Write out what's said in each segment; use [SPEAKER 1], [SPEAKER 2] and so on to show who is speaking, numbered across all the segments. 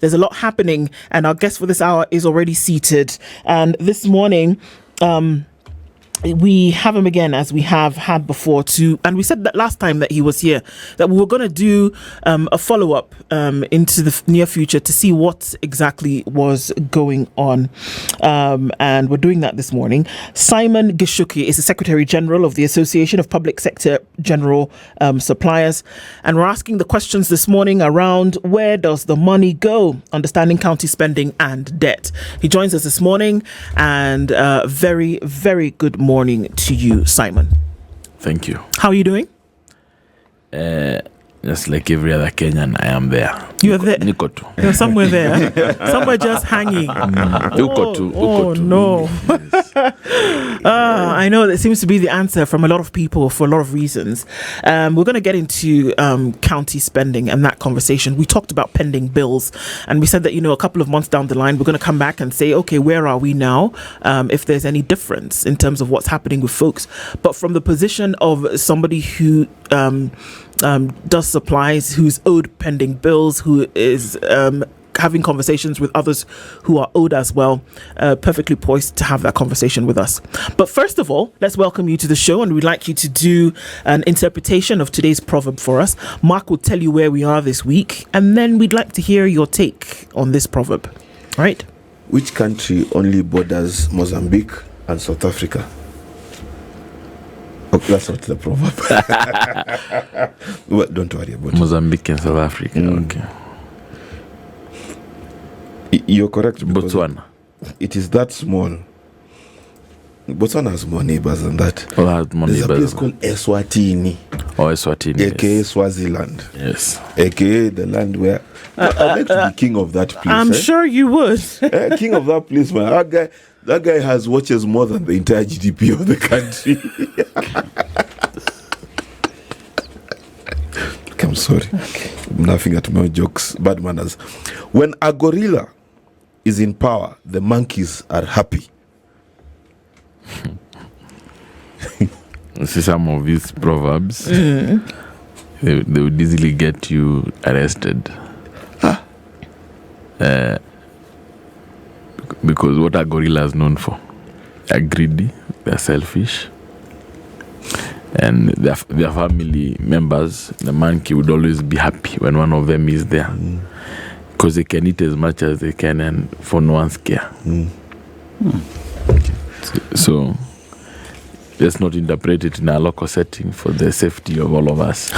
[SPEAKER 1] There's a lot happening, and our guest for this hour is already seated. And this morning, we have him again, as we have had before, and we said that last time that he was here that we were going to do a follow-up into the near future to see what exactly was going on, and we're doing that this morning. Simon Gishuki is the Secretary General of the Association of Public Sector General Suppliers, and we're asking the questions this morning around where does the money go, understanding county spending and debt. He joins us this morning, and very, very good morning to you, Simon.
[SPEAKER 2] Thank you.
[SPEAKER 1] How are you doing?
[SPEAKER 2] Just like every other Kenyan, I am there.
[SPEAKER 1] You're there?
[SPEAKER 2] Nikotu.
[SPEAKER 1] You're somewhere there. Somewhere just hanging. Oh, no. I know that seems to be the answer from a lot of people for a lot of reasons. We're going to get into county spending and that conversation. We talked about pending bills, and we said that, a couple of months down the line, we're going to come back and say, okay, where are we now? If there's any difference in terms of what's happening with folks. But from the position of somebody who does supplies, who's owed pending bills, who is having conversations with others who are owed as well, perfectly poised to have that conversation with us. But first of all, let's welcome you to the show, and we'd like you to do an interpretation of today's proverb for us. Mark will tell you where we are this week, and then we'd like to hear your take on this proverb. All right?
[SPEAKER 3] Which country only borders Mozambique and South Africa? Oh, that's not the proverb. Well, don't worry about it.
[SPEAKER 2] Mozambique and South Africa. Okay.
[SPEAKER 3] You're correct.
[SPEAKER 2] Botswana.
[SPEAKER 3] It is that small. Botswana has more neighbors than that.
[SPEAKER 2] Oh, has more
[SPEAKER 3] There's
[SPEAKER 2] neighbors.
[SPEAKER 3] a place called Eswatini.
[SPEAKER 2] Oh, Eswatini.
[SPEAKER 3] AKA Swaziland.
[SPEAKER 2] Yes.
[SPEAKER 3] AKA the land where I'd like to be king of that place.
[SPEAKER 1] I'm sure you would.
[SPEAKER 3] King of that place, man. That guy has watches more than the entire GDP of the country. I'm sorry. Okay. I'm laughing at my jokes. Bad manners. When a gorilla is in power, the monkeys are happy.
[SPEAKER 2] See some of these proverbs. They would easily get you arrested. Because what are gorillas known for? They're greedy, they're selfish, and their family members, the monkey, would always be happy when one of them is there, because they can eat as much as they can and for no one's care. So let's not interpret it in a local setting for the safety of all of us.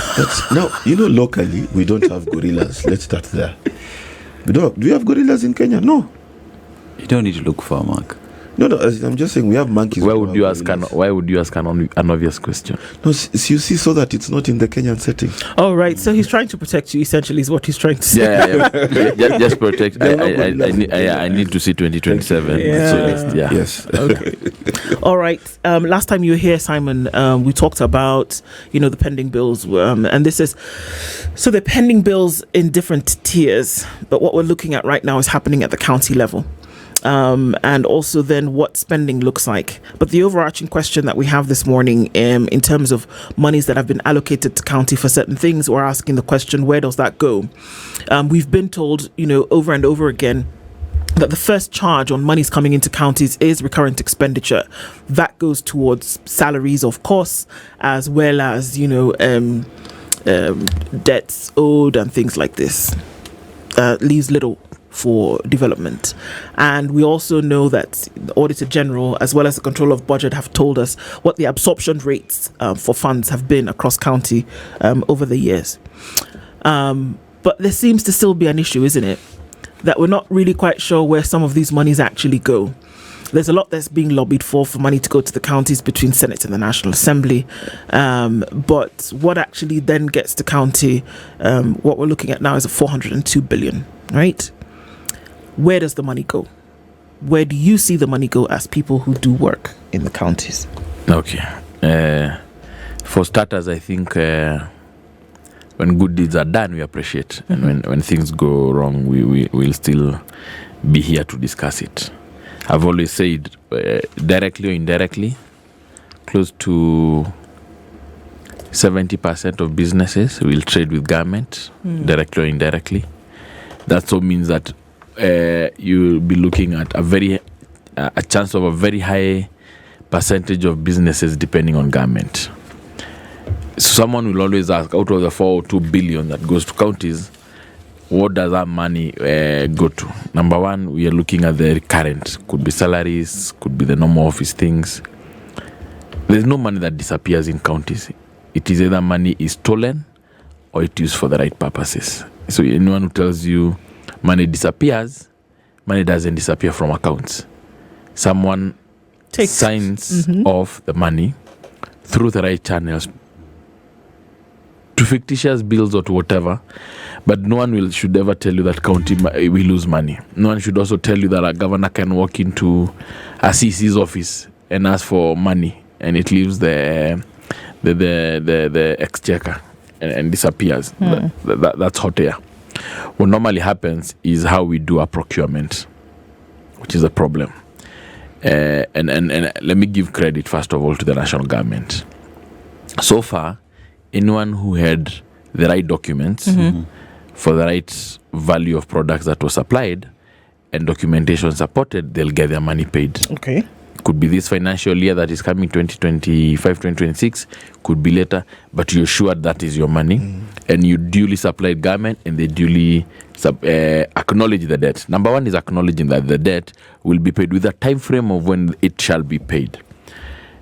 [SPEAKER 3] Now, locally, we don't have gorillas. Let's start there. Do we have gorillas in Kenya? No.
[SPEAKER 4] You don't need to look for Mark.
[SPEAKER 3] No, I'm just saying we have monkeys.
[SPEAKER 2] Why would you ask an obvious question?
[SPEAKER 3] No, you see, so that it's not in the Kenyan setting.
[SPEAKER 1] All right, so he's trying to protect you, essentially, is what he's trying to say.
[SPEAKER 2] Yeah. Just protect. I need to see 2027.
[SPEAKER 1] Yeah.
[SPEAKER 2] So
[SPEAKER 3] Yes.
[SPEAKER 1] Okay. All right. Last time you were here, Simon, we talked about, the pending bills. And this is, so the pending bills in different tiers. But what we're looking at right now is happening at the county level. And also then what spending looks like. But the overarching question that we have this morning in terms of monies that have been allocated to county for certain things, we're asking the question, where does that go? We've been told, over and over again, that the first charge on monies coming into counties is recurrent expenditure. That goes towards salaries, of course, as well as, debts owed and things like this. Leaves little for development. And we also know that the Auditor General, as well as the Controller of Budget, have told us what the absorption rates for funds have been across county over the years. But there seems to still be an issue, isn't it? That we're not really quite sure where some of these monies actually go. There's a lot that's being lobbied for money to go to the counties between Senate and the National Assembly. But what actually then gets to county, what we're looking at now is a 402 billion, right? Where does the money go? Where do you see the money go as people who do work in the counties?
[SPEAKER 2] Okay. For starters, I think when good deeds are done, we appreciate. And when things go wrong, we will still be here to discuss it. I've always said, directly or indirectly, close to 70% of businesses will trade with government, directly or indirectly. That so means that you'll be looking at a chance of a very high percentage of businesses depending on government. So someone will always ask, out of the 4 or 2 billion that goes to counties, what does that money go to? Number one, we are looking at the recurrent. Could be salaries, could be the normal office things. There's no money that disappears in counties. It is either money is stolen or it is for the right purposes. So anyone who tells you money disappears, money doesn't disappear from accounts. Someone signs off the money through the right channels to fictitious bills or to whatever, but no one should ever tell you that county will lose money. No one should also tell you that a governor can walk into a CC's office and ask for money and it leaves the exchequer and disappears. That's hot air. What normally happens is how we do our procurement, which is a problem. And let me give credit first of all to the national government. So far, anyone who had the right documents for the right value of products that were supplied and documentation supported, they'll get their money paid.
[SPEAKER 1] Okay.
[SPEAKER 2] Could be this financial year that is coming, 2025, 2026, could be later, but you're sure that is your money and you duly supplied government and they duly acknowledge the debt. Number one is acknowledging that the debt will be paid with a time frame of when it shall be paid.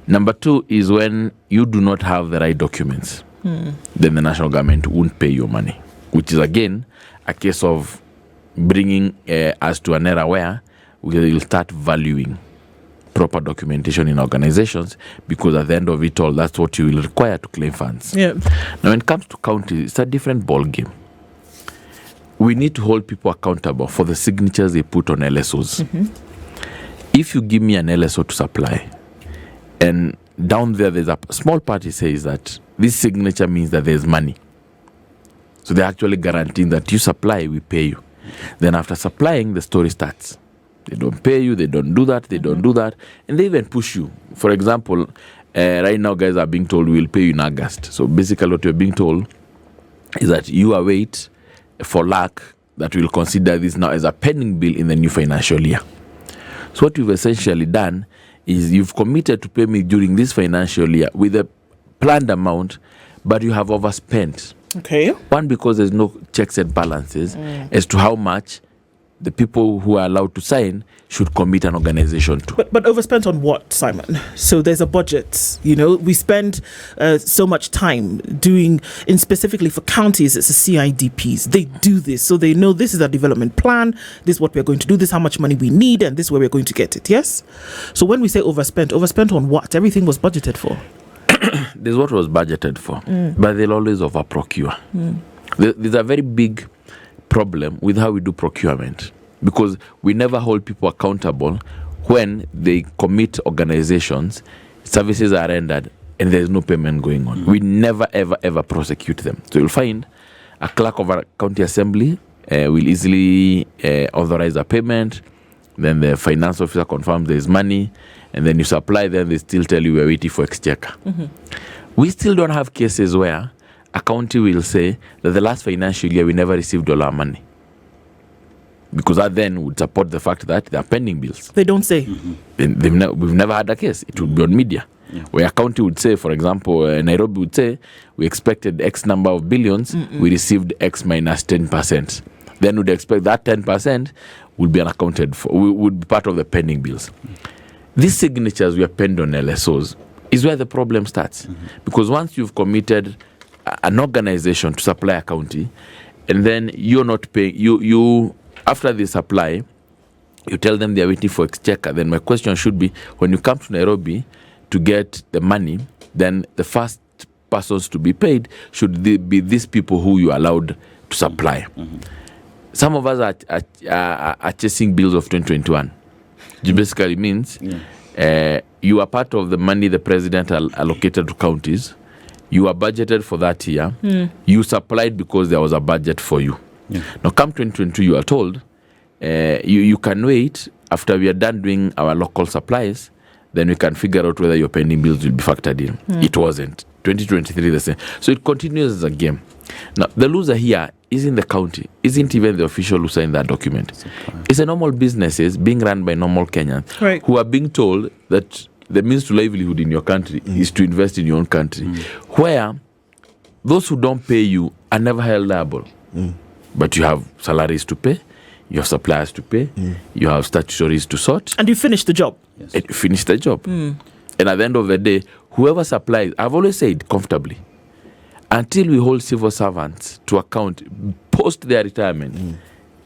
[SPEAKER 2] Number two is when you do not have the right documents, then the national government won't pay your money, which is again a case of bringing us to an era where we will start valuing proper documentation in organizations, because at the end of it all, that's what you will require to claim funds.
[SPEAKER 1] Yeah.
[SPEAKER 2] Now, when it comes to counties, it's a different ball game. We need to hold people accountable for the signatures they put on LSOs. If you give me an LSO to supply, and down there's a small party says that this signature means that there's money. So they're actually guaranteeing that you supply, we pay you. Then after supplying, the story starts. They don't pay you, they don't do that, they don't do that, and they even push you. For example, right now guys are being told we'll pay you in August. So basically what you're being told is that you await for luck that we'll consider this now as a pending bill in the new financial year. So what you've essentially done is you've committed to pay me during this financial year with a planned amount, but you have overspent.
[SPEAKER 1] Okay.
[SPEAKER 2] One, because there's no checks and balances as to how much the people who are allowed to sign should commit an organization to.
[SPEAKER 1] But overspent on what, Simon? So there's a budget, we spend so much time doing, in specifically for counties, it's the CIDPs. They do this, so they know this is a development plan, this is what we're going to do, this is how much money we need, and this is where we're going to get it, yes? So when we say overspent on what? Everything was budgeted for.
[SPEAKER 2] This is what was budgeted for, but they'll always over-procure. There's a very big problem with how we do procurement, because we never hold people accountable when they commit organizations, services are rendered, and there's no payment going on. We never, ever prosecute them. So you'll find a clerk of a county assembly will easily authorize a payment, then the finance officer confirms there's money, and then you supply them, they still tell you we're waiting for exchequer. We still don't have cases where a county will say that the last financial year we never received all our money, because that then would support the fact that there are pending bills.
[SPEAKER 1] They don't say.
[SPEAKER 2] We've never had a case. It would be on media, where a county would say, for example, Nairobi would say, we expected X number of billions, we received X minus 10%. Then we'd expect that 10% would be unaccounted for, would be part of the pending bills. These signatures we append on LSOs is where the problem starts, because once you've committed an organization to supply a county, and then you're not paying, you after they supply, you tell them they're waiting for exchequer, then my question should be, when you come to Nairobi to get the money, then the first persons to be paid should be these people who you allowed to supply. Some of us are chasing bills of 2021, which basically means you are part of the money the president allocated to counties. You are budgeted for that year. You supplied because there was a budget for you. Now, come 2022, you are told you can wait after we are done doing our local supplies, then we can figure out whether your pending bills will be factored in. It wasn't. 2023, the same. So it continues as a game. Now, the loser here isn't the county, isn't even the official who signed that document. It's a normal businesses being run by normal Kenyans who are being told that the means to livelihood in your country is to invest in your own country, where those who don't pay you are never held liable. But you have salaries to pay, you have suppliers to pay, you have statutories to sort.
[SPEAKER 1] And you finish the job.
[SPEAKER 2] Yes. And you finish the job. And at the end of the day, whoever supplies, I've always said comfortably, until we hold civil servants to account post their retirement,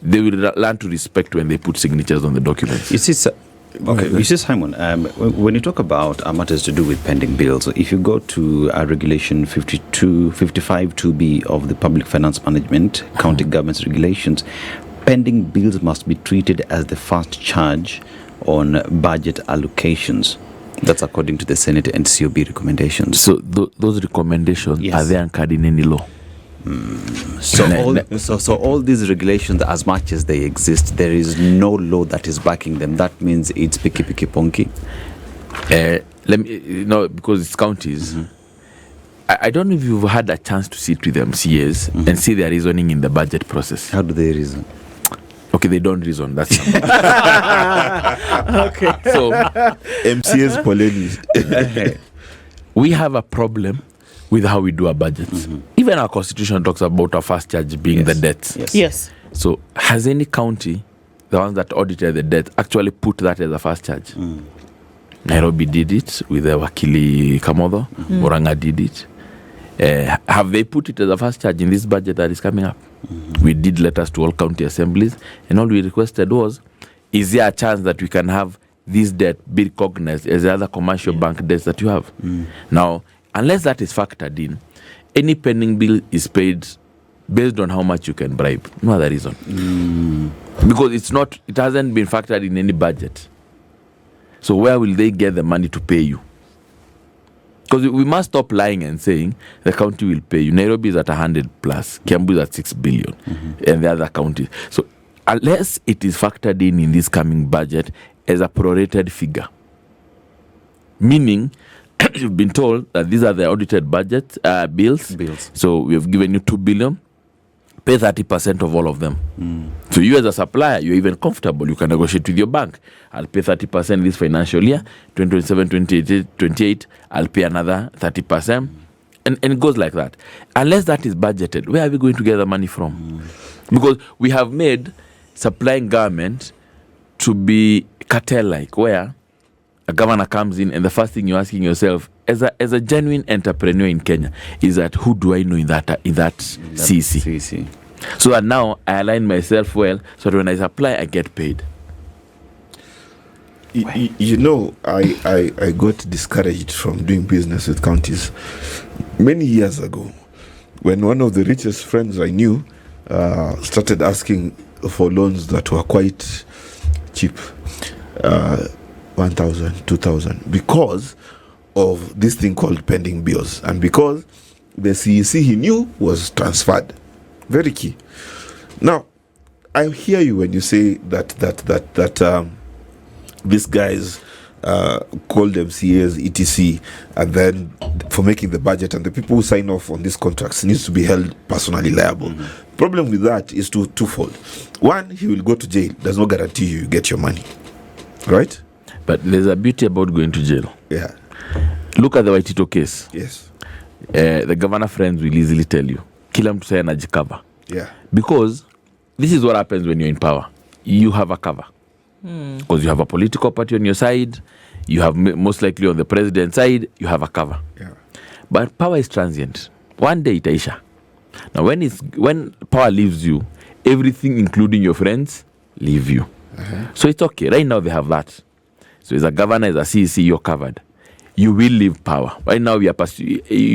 [SPEAKER 2] they will learn to respect when they put signatures on the documents.
[SPEAKER 4] You see, Simon, when you talk about matters to do with pending bills, if you go to Regulation 55 2B of the Public Finance Management, County Government's regulations, pending bills must be treated as the first charge on budget allocations. That's according to the Senate and COB recommendations.
[SPEAKER 2] So those recommendations, are they anchored in any law?
[SPEAKER 4] So all these regulations, as much as they exist, there is no law that is backing them. That means it's picky ponky.
[SPEAKER 2] Let me, because it's counties. I don't know if you've had a chance to sit with them MCAs and see their reasoning in the budget process.
[SPEAKER 4] How do they reason?
[SPEAKER 2] Okay, they don't reason. That's
[SPEAKER 1] okay.
[SPEAKER 2] So
[SPEAKER 3] MCA's polemics.
[SPEAKER 2] We have a problem with how we do our budgets. Even our constitution talks about our first charge being the debt.
[SPEAKER 1] Yes.
[SPEAKER 2] So has any county, the ones that audited the debt, actually put that as a first charge? Nairobi did it with the Wakili Kamodo. Oranga did it. Have they put it as a first charge in this budget that is coming up? We did letters to all county assemblies, and all we requested was, is there a chance that we can have this debt be recognized as the other commercial bank debts that you have? Now, unless that is factored in, any pending bill is paid based on how much you can bribe. No other reason. Because it hasn't been factored in any budget. So where will they get the money to pay you? Because we must stop lying and saying the county will pay you. Nairobi is at 100 plus, Kiambu is at 6 billion, and the other counties. So unless it is factored in this coming budget as a prorated figure, meaning you've been told that these are the audited budget bills. So we have given you 2 billion. Pay 30% of all of them. So you as a supplier, you're even comfortable. You can negotiate with your bank. I'll pay 30% this financial year, 2027, 28, I'll pay another 30%. And it goes like that. Unless that is budgeted, where are we going to get the money from? Because we have made supplying government to be cartel-like, where a governor comes in and the first thing you're asking yourself as a genuine entrepreneur in Kenya is that who do I know in that CC? So that now I align myself well so that when I supply I get paid.
[SPEAKER 3] I got discouraged from doing business with counties many years ago when one of the richest friends I knew started asking for loans that were quite cheap. 1,000, 2,000, because of this thing called pending bills, and because the CEC he knew was transferred. Very key. Now, I hear you when you say that these guys called MCAs etc, and then for making the budget, and the people who sign off on these contracts needs to be held personally liable. Problem with that is twofold. One, he will go to jail. There's no guarantee you get your money, right?
[SPEAKER 2] But there's a beauty about going to jail.
[SPEAKER 3] Yeah.
[SPEAKER 2] Look at the Waitito case.
[SPEAKER 3] Yes.
[SPEAKER 2] The governor friends will easily tell you, kila mtu saya anajikava.
[SPEAKER 3] Yeah.
[SPEAKER 2] Because this is what happens when you're in power. You have a cover. Because you have a political party on your side. You have most likely on the president's side, you have a cover.
[SPEAKER 3] Yeah.
[SPEAKER 2] But power is transient. One day itaisha. Now when power leaves you, everything including your friends leave you. So it's okay. Right now they have that. So as a governor, as a CEC, you're covered. You will leave power. Right now, you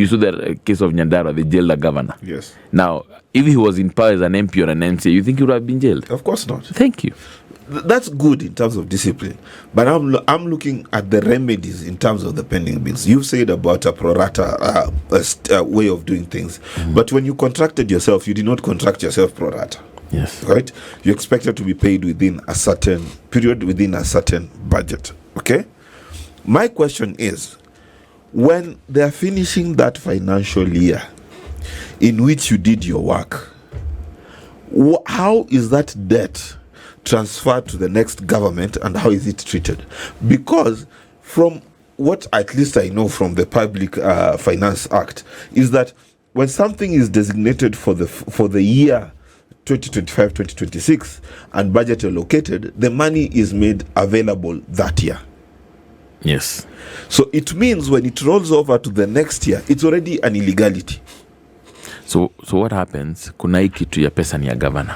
[SPEAKER 2] saw the case of Nyandara, they jailed the governor.
[SPEAKER 3] Yes.
[SPEAKER 2] Now, if he was in power as an MP or an MCA, you think he would have been jailed?
[SPEAKER 3] Of course not.
[SPEAKER 2] Thank you.
[SPEAKER 3] That's good in terms of discipline. But I'm looking at the remedies in terms of the pending bills. You've said about a pro rata way of doing things. But when you contracted yourself, you did not contract yourself pro rata.
[SPEAKER 2] Yes.
[SPEAKER 3] Right? You expected to be paid within a certain period, within a certain budget. Okay? My question is, when they are finishing that financial year in which you did your work, how is that debt transferred to the next government, and how is it treated? Because from what at least I know from the Public Finance Act is that when something is designated for the year 2025-2026 and budget allocated, the money is made available that year.
[SPEAKER 2] Yes.
[SPEAKER 3] So it means when it rolls over to the next year, it's already an illegality.
[SPEAKER 2] So what happens? Kuna hii kitu ya pesa ni ya governor.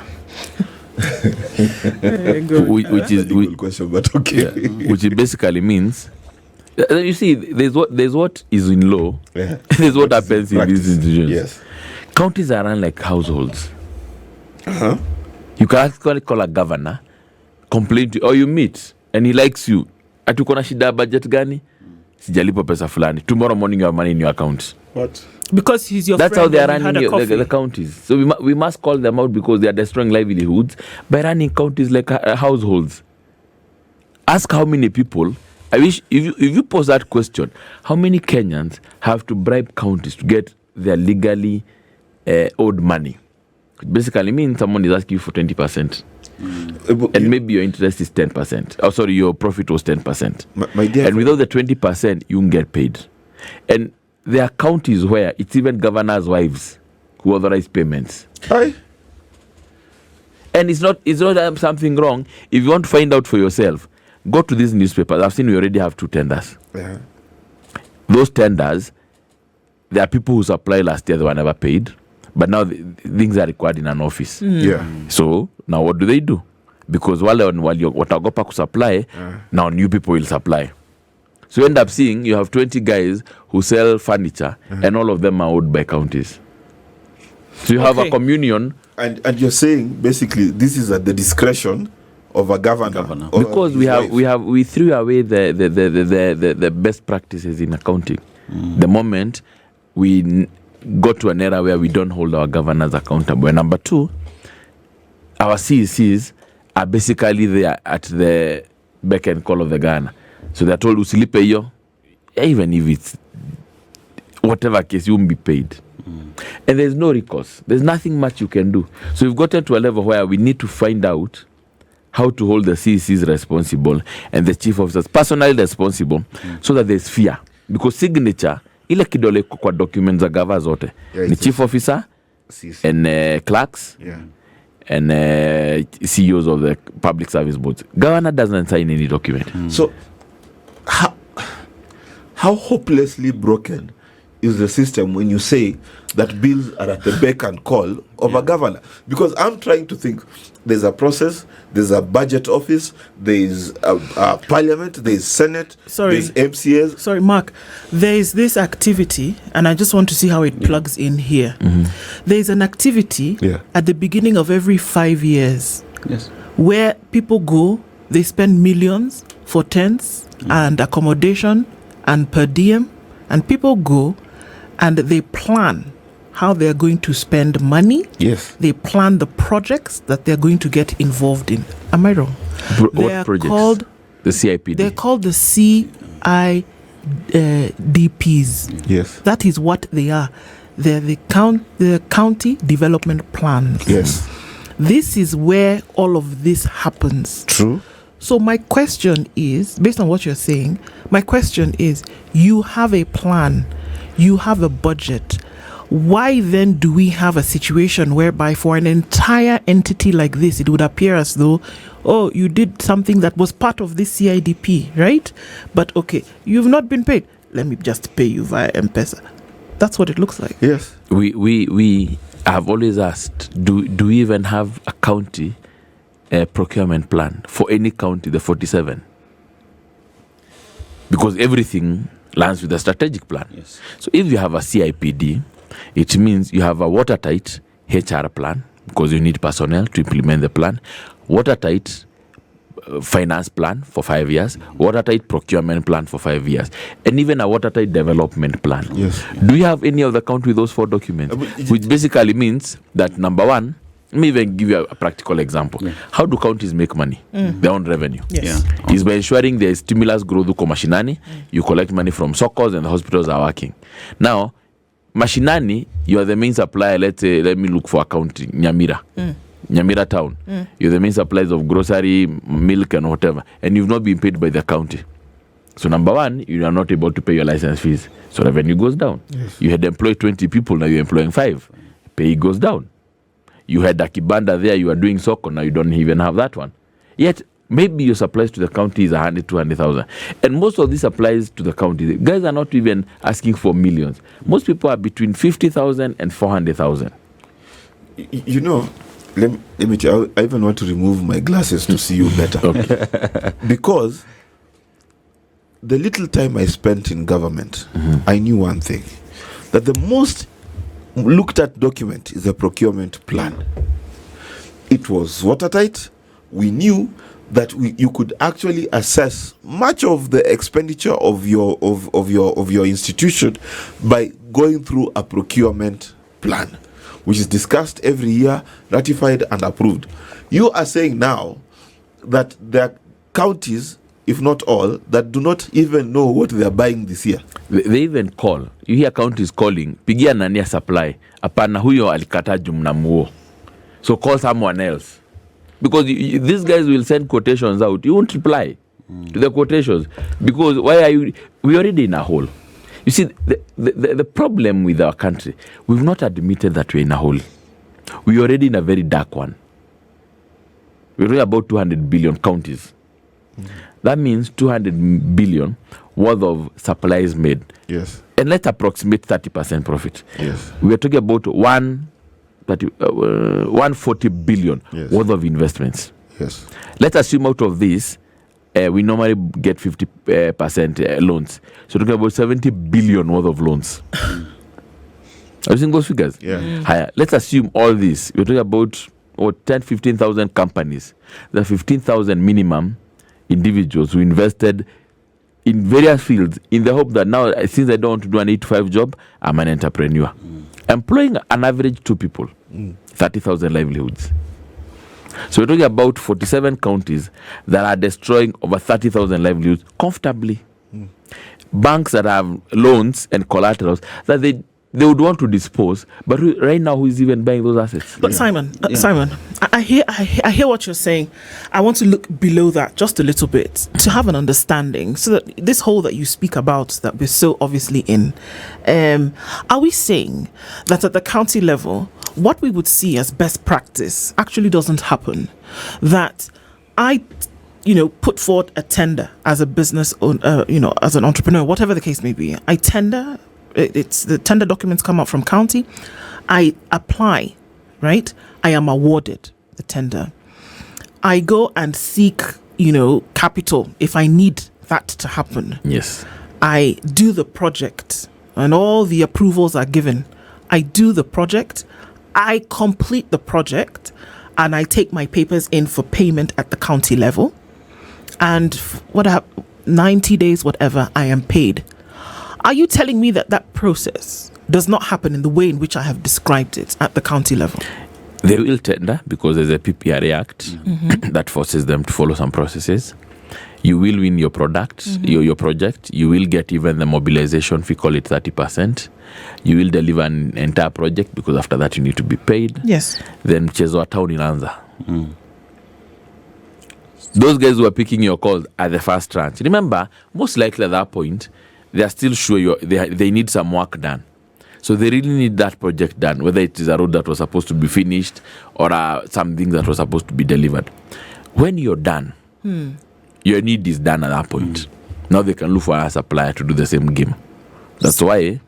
[SPEAKER 2] Which is
[SPEAKER 3] a question, but okay.
[SPEAKER 2] Yeah, which basically means, you see, there's what is in law. Yeah. There's what happens in these institutions.
[SPEAKER 3] Yes.
[SPEAKER 2] Counties are run like households.
[SPEAKER 3] Uh-huh.
[SPEAKER 2] You can actually call a governor, complain to, or you meet, and he likes you. Atukona shida budget gani? Sijalipo pesa fulani. Tomorrow morning you have money in your account.
[SPEAKER 3] What?
[SPEAKER 1] Because he's your
[SPEAKER 2] That's
[SPEAKER 1] friend.
[SPEAKER 2] how they are running the counties. So we must call them out because they are destroying livelihoods by running counties like households. Ask how many people. I wish if you pose that question, how many Kenyans have to bribe counties to get their legally owed money? It basically means someone is asking you for 20%. And maybe your interest is 10%. Oh, sorry, your profit was 10%.
[SPEAKER 3] My dear,
[SPEAKER 2] and without the 20%, you won't get paid. And there are counties where it's even governors' wives who authorize payments.
[SPEAKER 3] Hi.
[SPEAKER 2] And it's not something wrong. If you want to find out for yourself, go to these newspapers. I've seen we already have 2 tenders.
[SPEAKER 3] Yeah.
[SPEAKER 2] Those tenders, there are people who supply last year, they were never paid. But now things are required in an office.
[SPEAKER 3] Yeah.
[SPEAKER 2] So now what do? Because while you're watagopa ku supply, now new people will supply. So you end up seeing you have 20 guys who sell furniture and all of them are owed by counties. So you have a communion.
[SPEAKER 3] And you're saying basically this is at the discretion of a governor.
[SPEAKER 2] Because we threw away the best practices in accounting. The moment we got to an era where we don't hold our governors accountable. And number 2, our CECs are basically there at the beck and call of the governor. So they're told, usilipe yo, even if it's whatever case, you won't be paid. And there's no recourse. There's nothing much you can do. So we've gotten to a level where we need to find out how to hold the CECs responsible and the chief officers personally responsible so that there's fear. Because signature, ile kidole kwa documents za gava zote ni chief officer and clerks and CEOs of the public service boards. Governor doesn't sign any document.
[SPEAKER 3] So how hopelessly broken is the system when you say that bills are at the beck and call of a governor? Because I'm trying to think, there's a process, there's a budget office, there's a parliament, there's Senate, there's MCAs.
[SPEAKER 1] Sorry, Mark, there is this activity, and I just want to see how it plugs in here. There is an activity at the beginning of every 5 years where people go, they spend millions for tents and accommodation and per diem, and people go and they plan how they're going to spend money.
[SPEAKER 3] Yes.
[SPEAKER 1] They plan the projects that they're going to get involved in. Am I wrong?
[SPEAKER 2] What projects? The CIPD.
[SPEAKER 1] They're called the CIDPs.
[SPEAKER 3] Yes.
[SPEAKER 1] That is what they are. They're the county development plans.
[SPEAKER 3] Yes.
[SPEAKER 1] This is where all of this happens.
[SPEAKER 3] True.
[SPEAKER 1] So my question is, based on what you're saying, my question is, you have a plan, you have a budget. Why then do we have a situation whereby for an entire entity like this, it would appear as though, oh, you did something that was part of this CIDP, right? But okay, you've not been paid. Let me just pay you via M-Pesa. That's what it looks like.
[SPEAKER 3] Yes.
[SPEAKER 2] We have always asked, do we even have a county procurement plan for any county, the 47? Because everything lands with a strategic plan.
[SPEAKER 4] Yes.
[SPEAKER 2] So if you have a CIPD, it means you have a watertight HR plan because you need personnel to implement the plan, watertight finance plan for 5 years, watertight procurement plan for 5 years, and even a watertight development plan.
[SPEAKER 3] Yes.
[SPEAKER 2] Do you have any of the country with those 4 documents? Which basically means that number 1, let me even give you a practical example. How do counties make money? Their own revenue.
[SPEAKER 1] Yes.
[SPEAKER 2] Is by ensuring there is stimulus growth uko mashinani, you collect money from SOCOs and the hospitals are working. Now, Mashinani, you are the main supplier. Let's say, let me look for accounting. Nyamira town. You're the main suppliers of grocery, milk, and whatever. And you've not been paid by the county. So number one, you are not able to pay your license fees. So revenue goes down. Yes. You had employed 20 people, now you're employing 5. Pay goes down. You had a kibanda there, you are doing soko, now you don't even have that one. Yet, maybe your supplies to the county is 100, 200,000. And most of these supplies to the county, the guys are not even asking for millions. Most people are between 50,000 and 400,000.
[SPEAKER 3] You know, let me tell you, I even want to remove my glasses to see you better.
[SPEAKER 2] Okay.
[SPEAKER 3] Because the little time I spent in government, I knew one thing, that the most looked at document is a procurement plan. It was watertight. We knew that you could actually assess much of the expenditure of your institution by going through a procurement plan, which is discussed every year, ratified and approved. You are saying now that there are counties, if not all, that do not even know what they are buying this year.
[SPEAKER 2] They even call. You hear counties calling, pigia nani supply, apana huyo alikata jumnamuo. So call someone else. Because these guys will send quotations out. You won't reply to the quotations. Because why are you... We're already in a hole. You see, the problem with our country, we've not admitted that we're in a hole. We're already in a very dark one. We're already about 200 billion counties. That means 200 billion worth of supplies made.
[SPEAKER 3] Yes.
[SPEAKER 2] And let's approximate 30% profit.
[SPEAKER 3] Yes.
[SPEAKER 2] We are talking about 140 billion worth of investments.
[SPEAKER 3] Yes.
[SPEAKER 2] Let's assume out of this, we normally get 50% loans. So we're talking about 70 billion worth of loans. Have you seen those figures?
[SPEAKER 3] Yeah.
[SPEAKER 2] Higher. Let's assume all this. We're talking about 10, 15,000 companies. There are 15,000 minimum individuals who invested in various fields in the hope that now, since I don't want to do an 8-to-5 job, I'm an entrepreneur. Employing an average 2 people, 30,000 livelihoods. So we're talking about 47 counties that are destroying over 30,000 livelihoods comfortably. Banks that have loans and collaterals that they would want to dispose, but right now, who is even buying those assets?
[SPEAKER 1] But Simon, I hear what you're saying. I want to look below that just a little bit to have an understanding, so that this hole that you speak about that we're so obviously in, are we saying that at the county level, what we would see as best practice actually doesn't happen? That I put forward a tender as a business owner, as an entrepreneur, whatever the case may be. I tender. It's the tender documents come out from county. I apply, right? I am awarded the tender. I go and seek, capital if I need that to happen.
[SPEAKER 2] Yes.
[SPEAKER 1] I do the project and all the approvals are given. I do the project. I complete the project and I take my papers in for payment at the county level. And 90 days, whatever, I am paid. Are you telling me that process does not happen in the way in which I have described it at the county level?
[SPEAKER 2] They will tender because there's a PPRA Act that forces them to follow some processes. You will win your product, your project. You will get even the mobilization fee, call it 30%. You will deliver an entire project because after that you need to be paid.
[SPEAKER 1] Yes. Then
[SPEAKER 2] Chezo town in Anza. Those guys who are picking your calls at the first tranche. Remember, most likely at that point, they are still sure they need some work done. So they really need that project done, whether it is a road that was supposed to be finished or something that was supposed to be delivered. When you're done, your need is done at that point. Now they can look for a supplier to do the same game. That's why,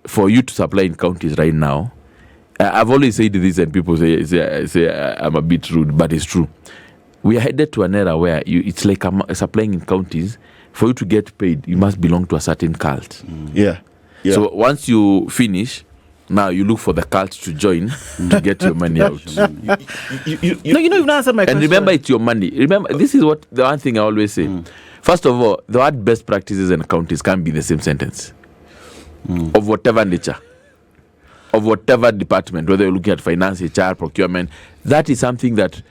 [SPEAKER 2] for you to supply in counties right now, I've always said this and people say I'm a bit rude, but it's true. We are headed to an era where it's like supplying in counties. For you to get paid, you must belong to a certain cult.
[SPEAKER 3] Yeah.
[SPEAKER 2] So once you finish, now you look for the cult to join to get your money out.
[SPEAKER 1] You've not answered my question.
[SPEAKER 2] And remember, it's your money. Remember, this is what the one thing I always say. First of all, the word best practices and counties can't be in the same sentence. Of whatever nature, of whatever department, whether you're looking at finance, HR, procurement, that is something that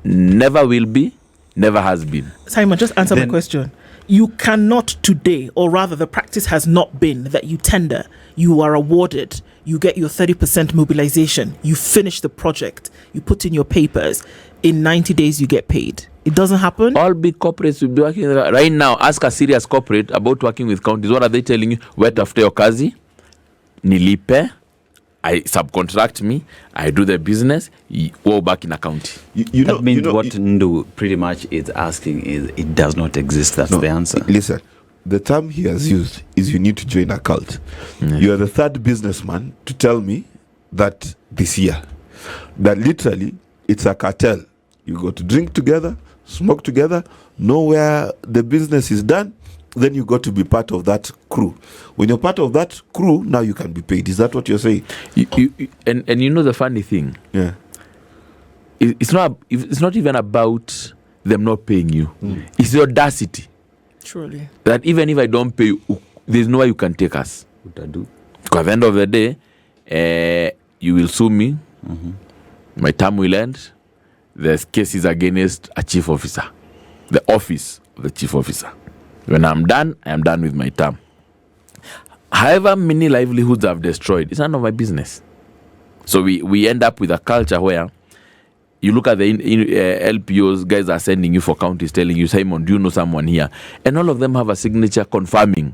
[SPEAKER 2] never will be, never has been.
[SPEAKER 1] Simon, just answer my question. You cannot today, or rather the practice has not been that you tender, you are awarded, you get your 30% mobilization, you finish the project, you put in your papers, in 90 days you get paid. It doesn't happen.
[SPEAKER 2] All big corporates will be working right now. Ask a serious corporate about working with counties. What are they telling you? Wait after your kazi, nilipe, I subcontract me, I do the business, go back in a county.
[SPEAKER 4] What Ndu pretty much is asking is, it does not exist. That's the answer.
[SPEAKER 3] Listen, the term he has used is you need to join a cult. You are the third businessman to tell me that this year. That literally, it's a cartel. You go to drink together, smoke together, know where the business is done, then you got to be part of that crew. When you're part of that crew, now you can be paid. Is that what you're saying?
[SPEAKER 2] And you know the funny thing?
[SPEAKER 3] Yeah.
[SPEAKER 2] It's not even about them not paying you. It's the audacity.
[SPEAKER 1] Surely.
[SPEAKER 2] That even if I don't pay you, there's no way you can take us.
[SPEAKER 4] What I do?
[SPEAKER 2] Because at the end of the day, you will sue me. My term will end. There's cases against a chief officer. The office of the chief officer. When I'm done, I am done with my term. However many livelihoods I've destroyed, it's none of my business. So we end up with a culture where you look at the LPOs, guys are sending you for counties, telling you, Simon, do you know someone here? And all of them have a signature confirming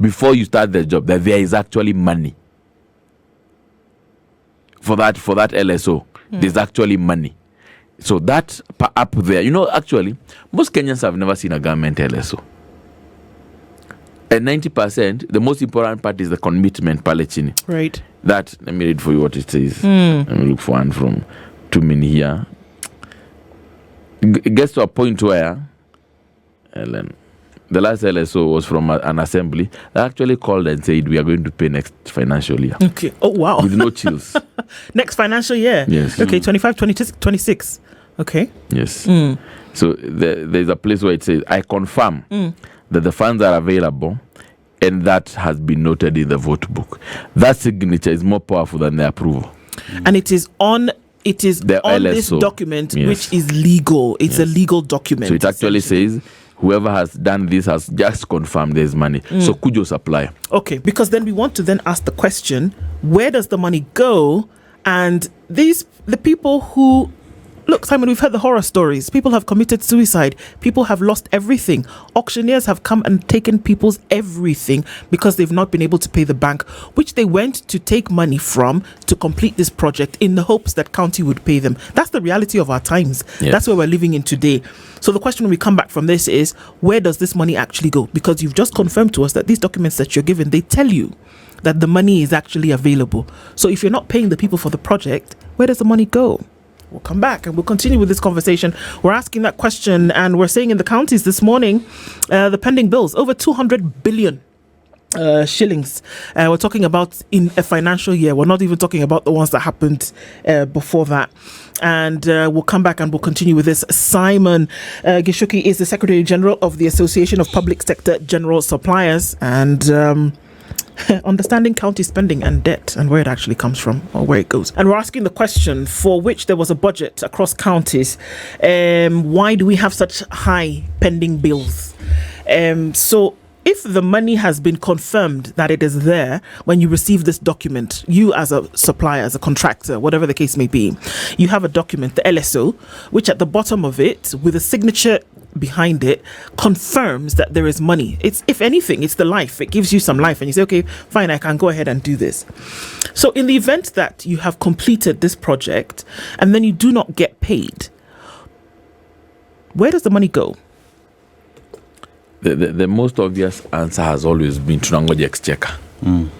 [SPEAKER 2] before you start the job that there is actually money. For that LSO, there's actually money. So that up there, actually, most Kenyans have never seen a government LSO. And 90%, the most important part is the commitment, Palestine.
[SPEAKER 1] Right.
[SPEAKER 2] That, let me read for you what it says. Let me look for one from 2 minutes here. It gets to a point where, Ellen, the last LSO was from an assembly that actually called and said, we are going to pay next financial year.
[SPEAKER 1] Okay. Oh, wow.
[SPEAKER 2] With no chills.
[SPEAKER 1] Next financial year?
[SPEAKER 2] Yes.
[SPEAKER 1] Okay, 25, 26. Okay.
[SPEAKER 2] Yes. So there's a place where it says, I confirm that the funds are available and that has been noted in the vote book. That signature is more powerful than the approval.
[SPEAKER 1] And it is on the on
[SPEAKER 2] LSO,
[SPEAKER 1] this document, which is legal. It's a legal document.
[SPEAKER 2] So it actually says, whoever has done this has just confirmed there's money. So could you supply?
[SPEAKER 1] Okay, because then we want to then ask the question, where does the money go? And the people who... Look, Simon, we've heard the horror stories. People have committed suicide. People have lost everything. Auctioneers have come and taken people's everything because they've not been able to pay the bank, which they went to take money from to complete this project in the hopes that county would pay them. That's the reality of our times.
[SPEAKER 2] Yes.
[SPEAKER 1] That's where we're living in today. So the question when we come back from this is, where does this money actually go? Because you've just confirmed to us that these documents that you're given, they tell you that the money is actually available. So if you're not paying the people for the project, where does the money go? We'll come back and we'll continue with this conversation. We're asking that question and we're saying in the counties this morning, the pending bills, over 200 billion shillings. We're talking about in a financial year. We're not even talking about the ones that happened before that. And we'll come back and we'll continue with this. Simon Gishuki is the Secretary General of the Association of Public Sector General Suppliers and understanding county spending and debt and where it actually comes from or where it goes. And we're asking the question for which there was a budget across counties. Why do we have such high pending bills? So if the money has been confirmed that it is there when you receive this document, you as a supplier, as a contractor, whatever the case may be, you have a document, the LSO, which at the bottom of it, with a signature behind it, confirms that there is money. It's, if anything, it's the life. It gives you some life and you say, okay, fine, I can go ahead and do this. So in the event that you have completed this project and then you do not get paid, where does the money go?
[SPEAKER 2] The most obvious answer has always been tunangoja exchequer. And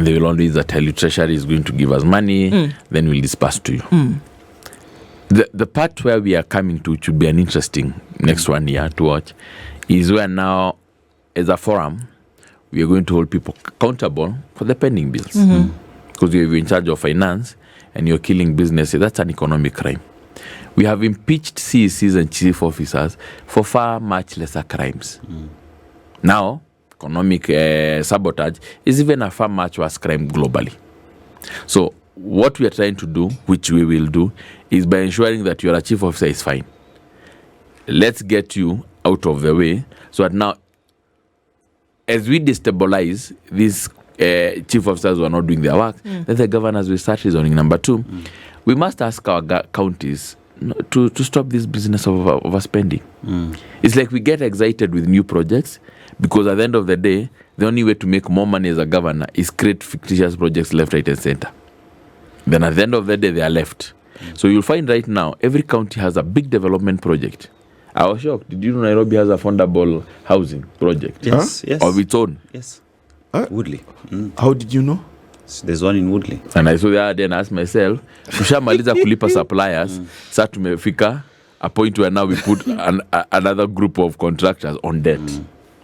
[SPEAKER 2] they will always tell you Treasury is going to give us money, then we'll disperse to you. The part where we are coming to, which would be an interesting next 1 year to watch, is where now, as a forum, we are going to hold people accountable for the pending bills. Because you're in charge of finance and you're killing businesses, that's an economic crime. We have impeached CECs and chief officers for far much lesser crimes. Now, economic sabotage is even a far much worse crime globally. So what we are trying to do, which we will do, is by ensuring that your chief officer is fine. Let's get you out of the way, so that now, as we destabilize these chief officers who are not doing their work, then the governors will start reasoning. Number two, we must ask our counties to stop this business of overspending. It's like we get excited with new projects because at the end of the day, the only way to make more money as a governor is create fictitious projects left, right, and center. Then at the end of the day, they are left. So you'll find right now, every county has a big development project. I was shocked. Did you know Nairobi has a affordable housing project?
[SPEAKER 4] Yes, yes.
[SPEAKER 2] Of its own.
[SPEAKER 4] Yes.
[SPEAKER 3] Huh?
[SPEAKER 4] Woodley.
[SPEAKER 3] How did you know?
[SPEAKER 4] There's one in Woodley.
[SPEAKER 2] And I saw the other day and asked myself, tushamaliza kulipa suppliers, sa tumefika a point where now we put another group of contractors on debt.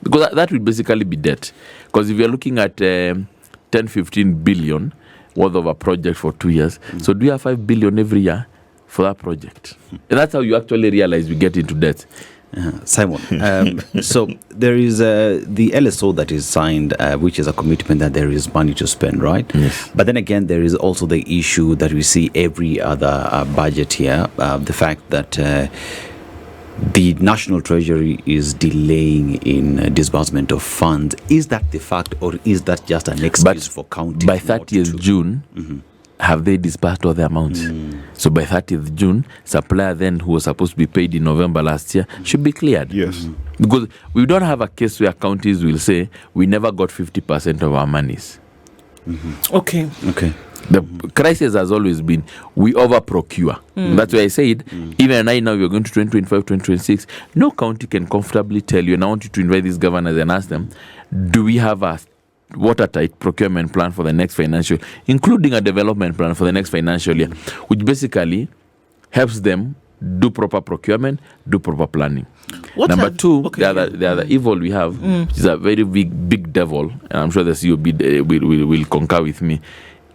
[SPEAKER 2] Because that will basically be debt. Because if you're looking at 10-15 billion worth of a project for 2 years, so do you have 5 billion every year for that project? And that's how you actually realize we get into debt.
[SPEAKER 4] Simon, so there is the LSO that is signed, which is a commitment that there is money to spend, right?
[SPEAKER 2] Yes.
[SPEAKER 4] But then again, there is also the issue that we see every other budget here, the fact that the National Treasury is delaying in disbursement of funds. Is that the fact, or is that just an excuse for counties?
[SPEAKER 2] By 30th June, have they disbursed all the amounts? So by 30th June, supplier then who was supposed to be paid in November last year should be cleared.
[SPEAKER 3] Yes.
[SPEAKER 2] Because we don't have a case where counties will say, we never got 50% of our monies.
[SPEAKER 1] Okay.
[SPEAKER 2] The crisis has always been, we over-procure. That's why I said, even right now, we're going to 2025, 2026, no county can comfortably tell you, and I want you to invite these governors and ask them, do we have a watertight procurement plan for the next financial, including a development plan for the next financial year, which basically helps them do proper procurement, do proper planning. Number two, the other evil we have, which is a very big devil, and I'm sure the COB will concur with me,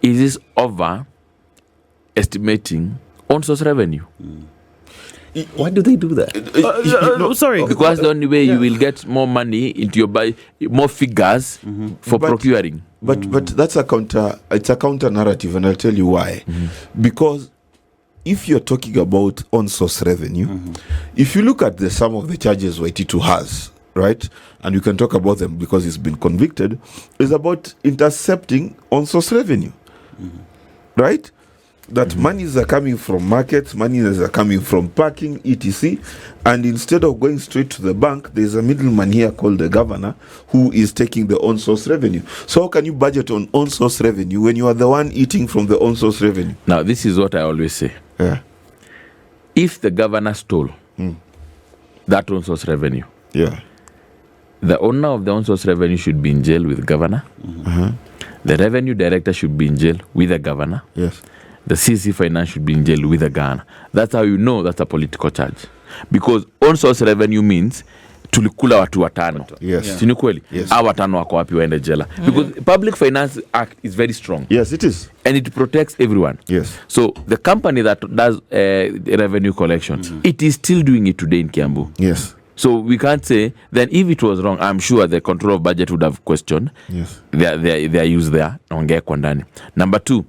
[SPEAKER 2] is this over-estimating on-source revenue.
[SPEAKER 4] Why do they do that?
[SPEAKER 1] Sorry.
[SPEAKER 2] Because the only way you will get more money into your more figures for procuring.
[SPEAKER 3] But that's it's a counter narrative, and I'll tell you why. Because if you're talking about on-source revenue, if you look at the sum of the charges YT2 has, right, and you can talk about them because it's been convicted, is about intercepting on-source revenue, right? That monies are coming from markets, monies are coming from parking, etc. And instead of going straight to the bank, there's a middleman here called the governor who is taking the on-source revenue. So how can you budget on on-source revenue when you are the one eating from the on-source revenue?
[SPEAKER 2] Now, this is what I always say.
[SPEAKER 3] Yeah.
[SPEAKER 2] If the governor stole that on-source revenue, the owner of the on-source revenue should be in jail with the governor. The revenue director should be in jail with the governor.
[SPEAKER 3] Yes.
[SPEAKER 2] The CC Finance should be in jail with the Ghana. That's how you know that's a political charge. Because on-source revenue means tulikula watu watano.
[SPEAKER 3] Yes.
[SPEAKER 2] Sini kweli?
[SPEAKER 3] Yes.
[SPEAKER 2] Hawa watano wako wapi waende jela. Because Public Finance Act is very strong.
[SPEAKER 3] Yes, it is.
[SPEAKER 2] And it protects everyone.
[SPEAKER 3] Yes.
[SPEAKER 2] So the company that does revenue collection, it is still doing it today in Kiambu.
[SPEAKER 3] Yes.
[SPEAKER 2] So we can't say, then if it was wrong, I'm sure the control of budget would have questioned their use there. Number two,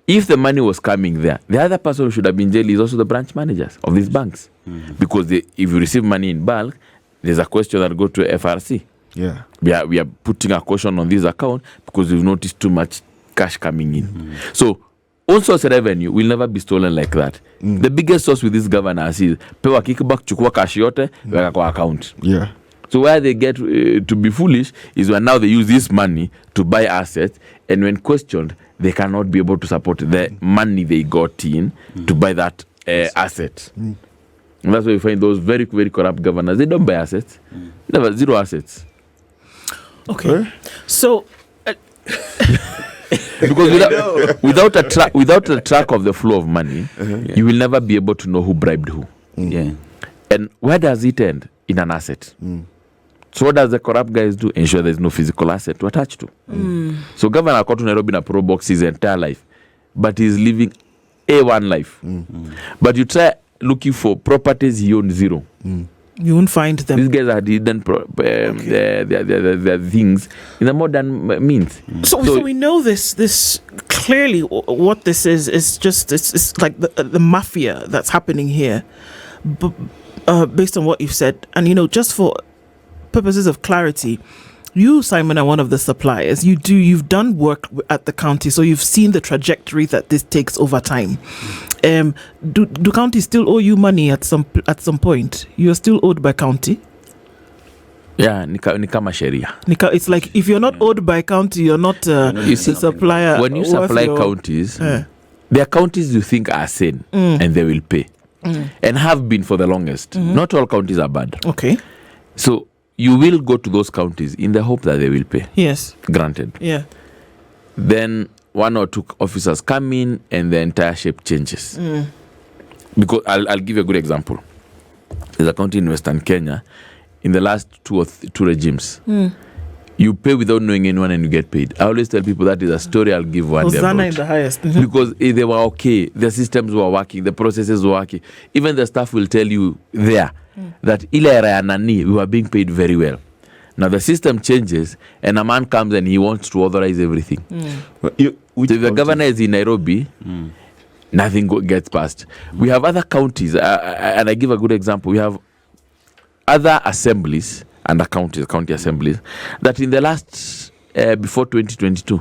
[SPEAKER 2] if the money was coming there, the other person who should have been jailed is also the branch managers of these banks. Because if you receive money in bulk, there's a question that go to FRC.
[SPEAKER 3] Yeah.
[SPEAKER 2] We are putting a caution on this account because we've noticed too much cash coming in. So on-source revenue will never be stolen like that. The biggest source with these governors is pewa kickback, chukua cash yote, weka kwa account.
[SPEAKER 3] Yeah.
[SPEAKER 2] So where they get to be foolish is when now they use this money to buy assets, and when questioned, they cannot be able to support the money they got in to buy that asset. And that's why you find those very, very corrupt governors. They don't buy assets. Never, zero assets.
[SPEAKER 1] Okay. So...
[SPEAKER 2] because without a track of the flow of money, you will never be able to know who bribed who. And where does it end? In an asset. So what does the corrupt guys do? Ensure there's no physical asset to attach to. So Governor Kotu Nairobi na pro box his entire life, but he's living A1 life. But you try looking for properties he owns zero.
[SPEAKER 1] You won't find them.
[SPEAKER 2] These guys are hidden their things in the modern means.
[SPEAKER 1] So we know this clearly. What this is just it's like the mafia that's happening here. But based on what you've said, and just for purposes of clarity, you, Simon, are one of the suppliers. You've done work at the county, so you've seen the trajectory that this takes over time. Do counties still owe you money at some point? You're still owed by county?
[SPEAKER 2] Yeah, ni kama sheria.
[SPEAKER 1] It's like if you're not owed by county, you're not a supplier.
[SPEAKER 2] When you supply counties, there are counties you think are sane and they will pay, and have been for the longest. Not all counties are bad.
[SPEAKER 1] Okay.
[SPEAKER 2] So you will go to those counties in the hope that they will pay.
[SPEAKER 1] Yes.
[SPEAKER 2] Granted.
[SPEAKER 1] Yeah.
[SPEAKER 2] Then 1 or 2 officers come in and the entire shape changes. Because I'll give you a good example. There's a county in Western Kenya. In the last 2 regimes, you pay without knowing anyone and you get paid. I always tell people that is a story I'll give one day.
[SPEAKER 1] Hosanna in the highest.
[SPEAKER 2] Because they were okay. The systems were working. The processes were working. Even the staff will tell you there that we were being paid very well. Now the system changes and a man comes and he wants to authorize everything. So if the governor is in Nairobi, nothing gets passed. We have other counties, and I give a good example. We have other assemblies and county assemblies that in the last before 2022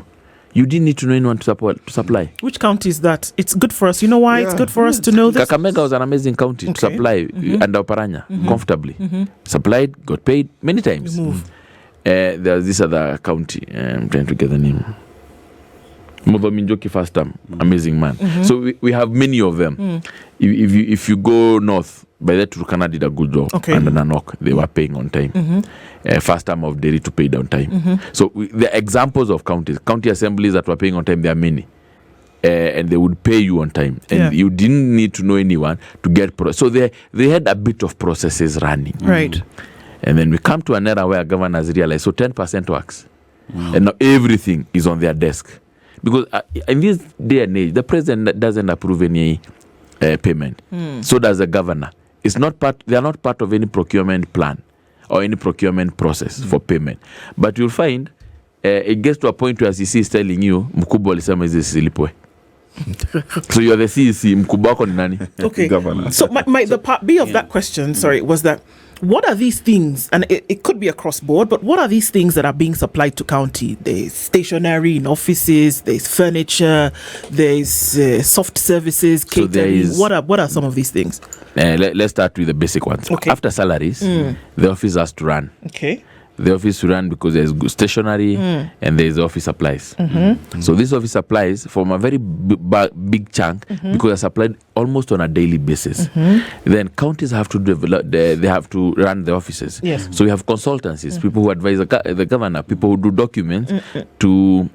[SPEAKER 2] you didn't need to know anyone to supply.
[SPEAKER 1] Which county is that? It's good for us. You know why it's good for us to know this?
[SPEAKER 2] Kakamega was an amazing county to supply under Oparanya comfortably. Supplied, got paid many times. There's this other county, I'm trying to get the name. Modominjoki first time, amazing man. So we have many of them. If you go north, by that Turkana did a good job. And Nanok, they were paying on time. First time of Derry to pay on time. So the examples of county assemblies that were paying on time, there are many. And they would pay you on time. And you didn't need to know anyone to get so they had a bit of processes running.
[SPEAKER 1] Right.
[SPEAKER 2] And then we come to an era where governors realize, so 10% works. And now everything is on their desk. Because in this day and age, the president doesn't approve any payment. So does the governor. They are not part of any procurement plan or any procurement process for payment. But you'll find it gets to a point where CC is telling you, mkubwa alisema hizi silipwe. So you're the CC, mkubwa wako ni nani?
[SPEAKER 1] Okay. So the part B of that question, was that what are these things, and it could be across board, but what are these things that are being supplied to county? There's stationery in offices, there's furniture, there's soft services, catering.
[SPEAKER 2] So
[SPEAKER 1] what are some of these things?
[SPEAKER 2] Let's start with the basic ones. Okay. After salaries, the office has to run. Okay. The office run because there's stationery and there's office supplies. So these office supplies form a very big chunk because they're supplied almost on a daily basis. Then counties have to develop, they have to run the offices. Yes. So we have consultancies, people who advise the governor, people who do documents to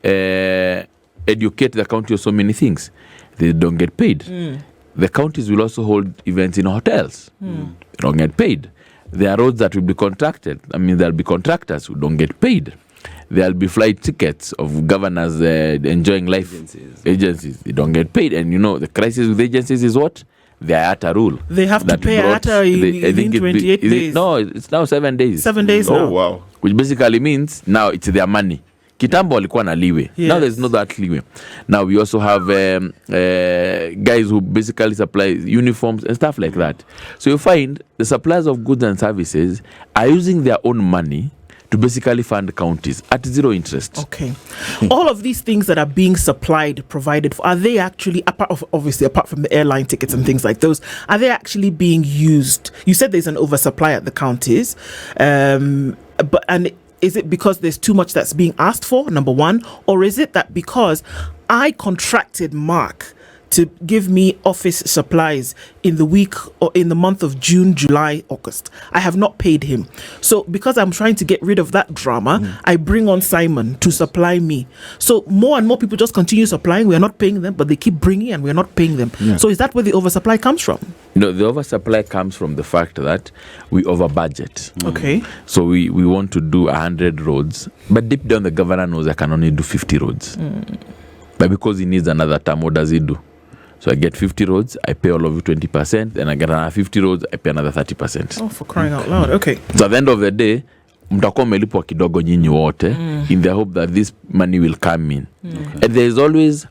[SPEAKER 2] educate the county of so many things. They don't get paid. The counties will also hold events in hotels. They don't get paid. There are roads that will be contracted. There'll be contractors who don't get paid. There'll be flight tickets of governors enjoying life agencies. They don't get paid. And the crisis with agencies is what? They are at a rule.
[SPEAKER 1] They have to pay within 28 days.
[SPEAKER 2] No, it's now 7 days.
[SPEAKER 1] 7 days now.
[SPEAKER 3] Oh, wow.
[SPEAKER 2] Which basically means now it's their money. Kitambo walikuwa na leeway. Now there's no that leeway. Now we also have guys who basically supply uniforms and stuff like that. So you find the suppliers of goods and services are using their own money to basically fund counties at zero interest.
[SPEAKER 1] Okay. All of these things that are being provided for, are they actually, apart from the airline tickets and things like those, are they actually being used? You said there's an oversupply at the counties, is it because there's too much that's being asked for, number one? Or is it that because I contracted Mark to give me office supplies in the week or in the month of June, July, August, I have not paid him. So because I'm trying to get rid of that drama, I bring on Simon to supply me. So more and more people just continue supplying. We are not paying them, but they keep bringing and we're not paying them. Yeah. So is that where the oversupply comes from?
[SPEAKER 2] No, the oversupply comes from the fact that we over budget.
[SPEAKER 1] Okay.
[SPEAKER 2] So we want to do 100 roads, but deep down the governor knows I can only do 50 roads. But because he needs another term, what does he do? So I get 50 roads, I pay all of you 20%, and I get another 50 roads, I pay another 30%.
[SPEAKER 1] Oh, for crying out loud. Okay.
[SPEAKER 2] So at the end of the day, mtakuwa melipwa kidogo nyinyi wote in the hope that this money will come in. And there is always,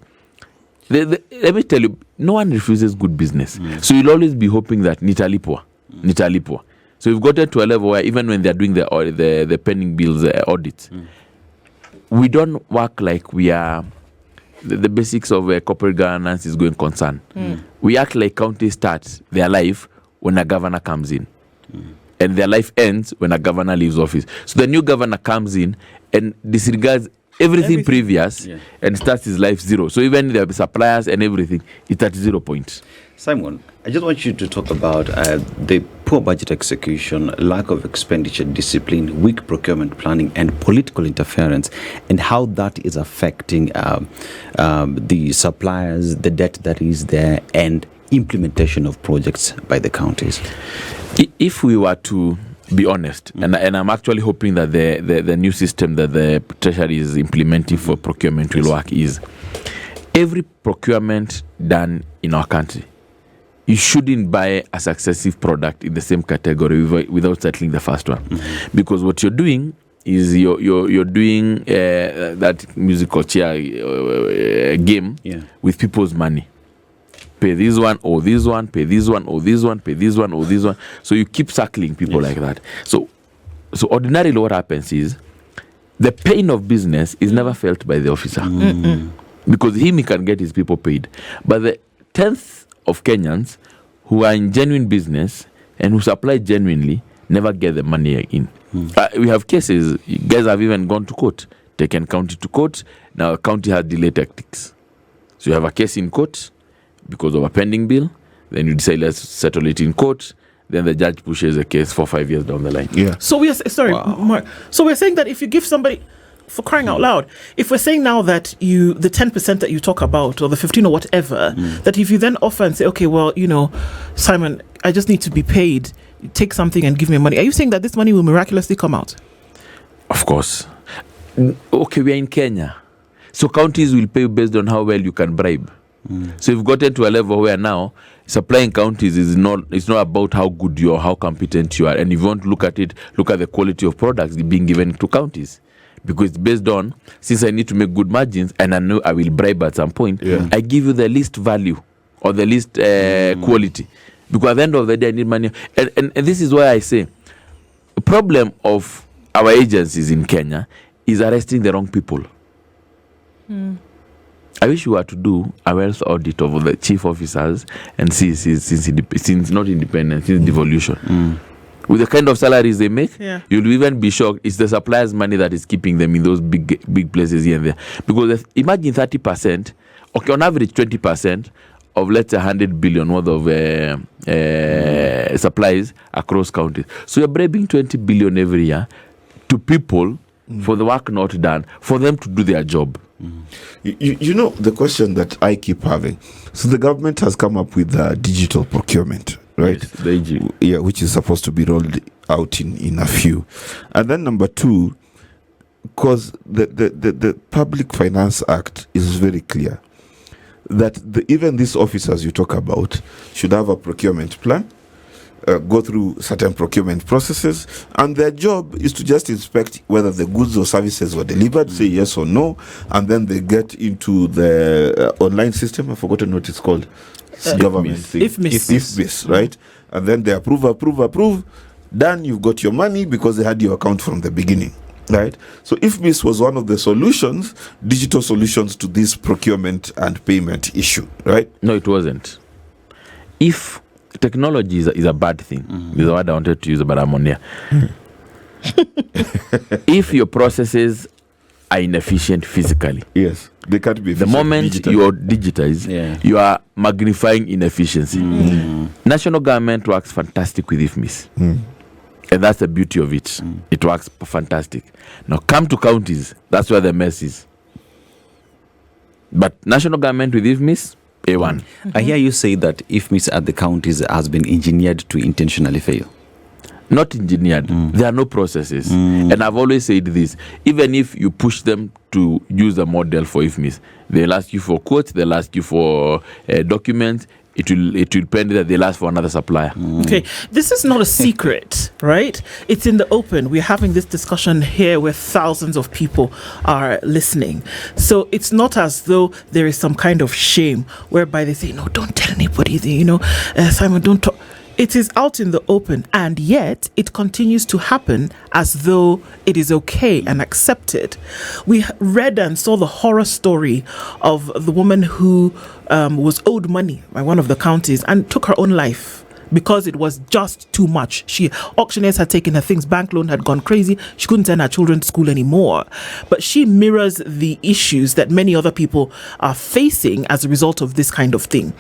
[SPEAKER 2] let me tell you, no one refuses good business. So you'll always be hoping that nitalipwa. nitalipwa. So we've gotten to a level where even when they're doing the pending bills audits, we don't work like we are. The basics of corporate governance is going concern. We act like counties start their life when a governor comes in. And their life ends when a governor leaves office. So the new governor comes in and disregards everything previous and starts his life zero. So even the suppliers and everything, it's at 0 point.
[SPEAKER 4] Simon, I just want you to talk about the poor budget execution, lack of expenditure discipline, weak procurement planning, and political interference, and how that is affecting the suppliers, the debt that is there, and implementation of projects by the counties.
[SPEAKER 2] If we were to be honest, and I'm actually hoping that the new system that the Treasury is implementing for procurement will work, is every procurement done in our country, you shouldn't buy a successive product in the same category without settling the first one. Because what you're doing is you're doing that musical chair game with people's money. Pay this one or this one, pay this one or this one, pay this one or this one. So you keep circling people like that. So ordinarily what happens is the pain of business is never felt by the officer. Because he can get his people paid. But the 10th of Kenyans who are in genuine business and who supply genuinely never get the money in. We have cases, guys have even gone to court, taken county to court. Now county has delay tactics. So you have a case in court because of a pending bill, then you decide let's settle it in court, then the judge pushes the case for 5 years down the line.
[SPEAKER 1] So we are Mark. So we're saying that if you give somebody, for crying out loud, if we're saying now that the 10% that you talk about, or the 15 or whatever, that if you then offer and say, okay, well, Simon, I just need to be paid, take something and give me money, are you saying that this money will miraculously come out?
[SPEAKER 2] Of course. Okay, we are in Kenya, so counties will pay based on how well you can bribe. So you've gotten to a level where now supplying counties it's not about how good you are, how competent you are, and if you want to look at the quality of products being given to counties, because it's based on, since I need to make good margins and I know I will bribe at some point, I give you the least value or the least quality, because at the end of the day I need money, and this is why I say the problem of our agencies in Kenya is arresting the wrong people. I wish we were to do a wealth audit of the chief officers and see since not independent, since devolution. With the kind of salaries they make, you'll even be shocked. It's the suppliers' money that is keeping them in those big places here and there. Because imagine 30%, okay, on average 20% of, let's say, 100 billion worth of supplies across counties. So you're bribing 20 billion every year to people for the work not done, for them to do their job.
[SPEAKER 3] You know the question that I keep having. So the government has come up with digital procurement, right?
[SPEAKER 2] Yes,
[SPEAKER 3] which is supposed to be rolled out in a few. And then number two, because the Public Finance Act is very clear that even these officers you talk about should have a procurement plan, go through certain procurement processes, and their job is to just inspect whether the goods or services were delivered, say yes or no, and then they get into the online system. I've forgotten what it's called. Government thing. IFMIS, right? And then they approve. Done, you've got your money because they had your account from the beginning. Right? So IFMIS was one of the solutions, digital solutions to this procurement and payment issue, right?
[SPEAKER 2] No, it wasn't. If technology is a bad thing, is the word I wanted to use, but I'm on here. If your processes are inefficient physically,
[SPEAKER 3] yes, they can't be efficient.
[SPEAKER 2] The moment you digitize, you are magnifying inefficiency. National government works fantastic with IFMIS. And that's the beauty of it. It works fantastic. Now come to counties, that's where the mess is. But national government with IFMIS, A1.
[SPEAKER 4] I hear you say that IFMIS at the counties has been engineered to intentionally fail.
[SPEAKER 2] Not engineered. There are no processes. And I've always said this, even if you push them to use a model for IFMIS, they'll ask you for quotes, they'll ask you for documents. It will pen that they'll ask for another supplier.
[SPEAKER 1] Okay, this is not a secret, right? It's in the open. We're having this discussion here where thousands of people are listening. So it's not as though there is some kind of shame whereby they say, no, don't tell anybody, Simon, don't talk. It is out in the open, and yet it continues to happen as though it is okay and accepted. We read and saw the horror story of the woman who was owed money by one of the counties and took her own life because it was just too much. Auctioneers had taken her things, bank loan had gone crazy, she couldn't send her children to school anymore. But she mirrors the issues that many other people are facing as a result of this kind of thing.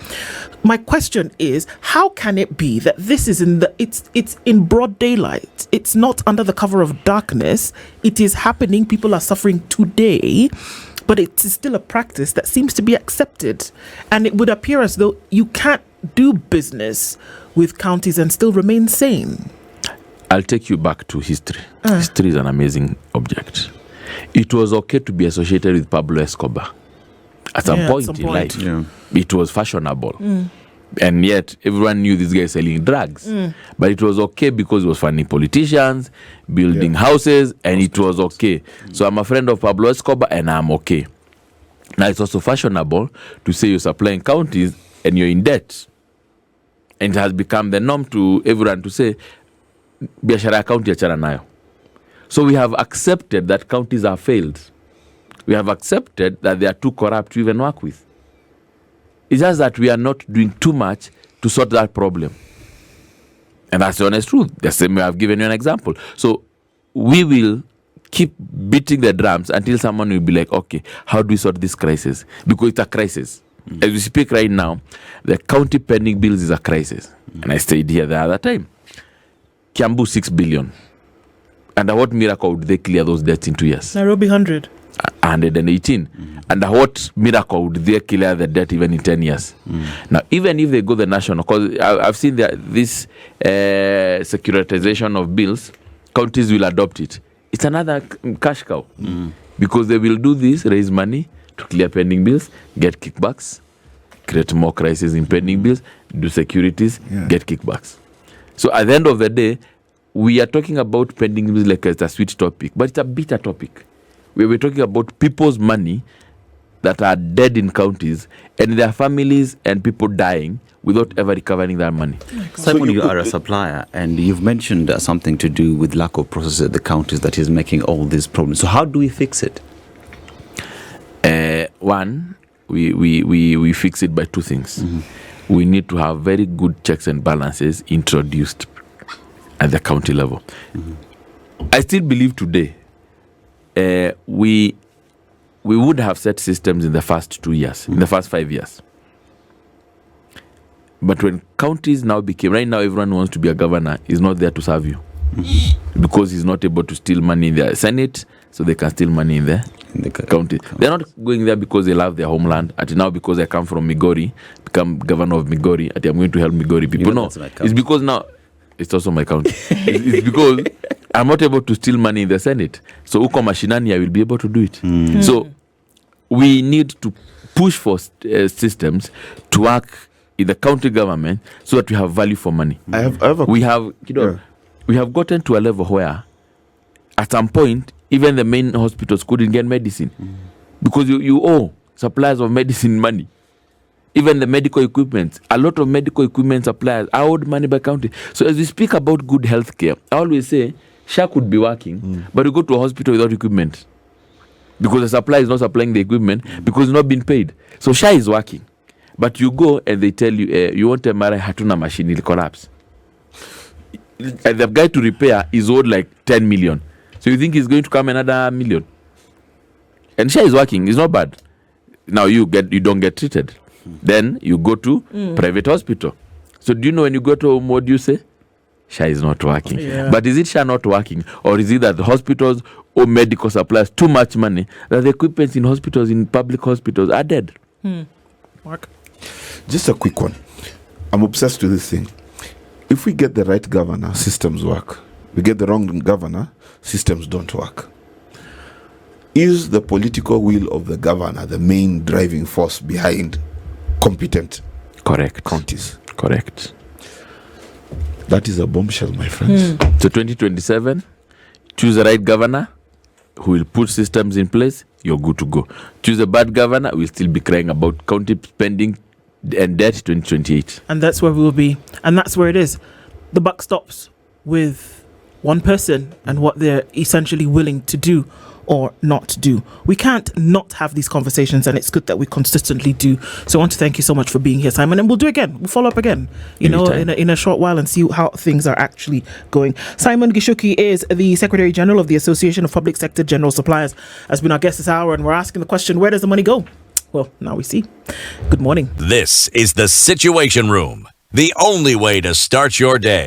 [SPEAKER 1] My question is, how can it be that this is it's in broad daylight? It's not under the cover of darkness. It is happening. People are suffering today, but it is still a practice that seems to be accepted. And it would appear as though you can't do business with counties and still remain sane.
[SPEAKER 2] I'll take you back to history. History is an amazing object. It was okay to be associated with Pablo Escobar. At some point in life, it was fashionable. And yet, everyone knew this guy selling drugs. But it was okay because it was funding politicians, building houses, and it was okay. So I'm a friend of Pablo Escobar, and I'm okay. Now, it's also fashionable to say you're supplying counties and you're in debt. And it has become the norm to everyone to say, biashara county achana nayo. So we have accepted that counties are failed. We have accepted that they are too corrupt to even work with. It's just that we are not doing too much to sort that problem. And that's the honest truth. The same way I've given you an example. So we will keep beating the drums until someone will be like, okay, how do we sort this crisis? Because it's a crisis. As we speak right now, the county pending bills is a crisis. And I stayed here the other time. Kiambu 6 billion. Under what miracle would they clear those debts in 2 years?
[SPEAKER 1] Nairobi
[SPEAKER 2] 118. Under what miracle would they clear the debt even in 10 years? Now, even if they go the national, because I've seen this securitization of bills, counties will adopt it. It's another cash cow. Because they will do this, raise money to clear pending bills, get kickbacks, create more crises in pending bills, do securities, get kickbacks. So at the end of the day, we are talking about pending bills like it's a sweet topic, but it's a bitter topic. We're talking about people's money that are dead in counties and their families and people dying without ever recovering that money.
[SPEAKER 4] Simon, you are a supplier, and you've mentioned something to do with lack of processes at the counties that is making all these problems. So how do we fix it?
[SPEAKER 2] One, we fix it by two things. We need to have very good checks and balances introduced at the county level. I still believe today we would have set systems in the first 2 years, in the first 5 years. But when counties now became, right now everyone wants to be a governor, is not there to serve you. Because he's not able to steal money in the Senate, so they can steal money in the county. They're not going there because they love their homeland. Now because I come from Migori, become governor of Migori, I'm going to help Migori people. No, it's because now, it's also my county. it's because I'm not able to steal money in the Senate. So uko mashinani, I will be able to do it. So we need to push for systems to work in the county government so that we have value for money. We have gotten to a level where at some point even the main hospitals couldn't get medicine because you owe suppliers of medicine money. Even the medical equipment, a lot of medical equipment suppliers are owed money by county. So as we speak about good health care, I always say SHA could be working, but you go to a hospital without equipment because the supplier is not supplying the equipment because it's not being paid. So SHA is working, but you go and they tell you, you want MRI, hatuna machine, it'll collapse. And the guy to repair is owed like 10 million. So you think he's going to come another million? And SHA is working, it's not bad. Now you don't get treated. Then you go to private hospital. So do you know when you go to home, what do you say? SHA is not working. But is it SHA not working? Or is it that the hospitals owe medical supplies too much money that the equipment in hospitals, in public hospitals, are dead?
[SPEAKER 1] Mark?
[SPEAKER 3] Just a quick one. I'm obsessed with this thing. If we get the right governor, systems work. We get the wrong governor, systems don't work. Is the political will of the governor the main driving force behind competent counties?
[SPEAKER 2] Correct.
[SPEAKER 3] That is a bombshell, my friends.
[SPEAKER 2] So 2027, choose the right governor who will put systems in place, you're good to go. Choose a bad governor, we'll still be crying about county spending and debt 2028.
[SPEAKER 1] And that's where we will be. And that's where it is. The buck stops with one person and what they're essentially willing to do or not do. We can't not have these conversations, and it's good that we consistently do. So I want to thank you so much for being here, Simon, and we'll do again. We'll follow up again, in a short while and see how things are actually going. Simon Gishuki is the Secretary General of the Association of Public Sector General Suppliers, has been our guest this hour, and we're asking the question, where does the money go? Well, now we see. Good morning.
[SPEAKER 5] This is the Situation Room, the only way to start your day.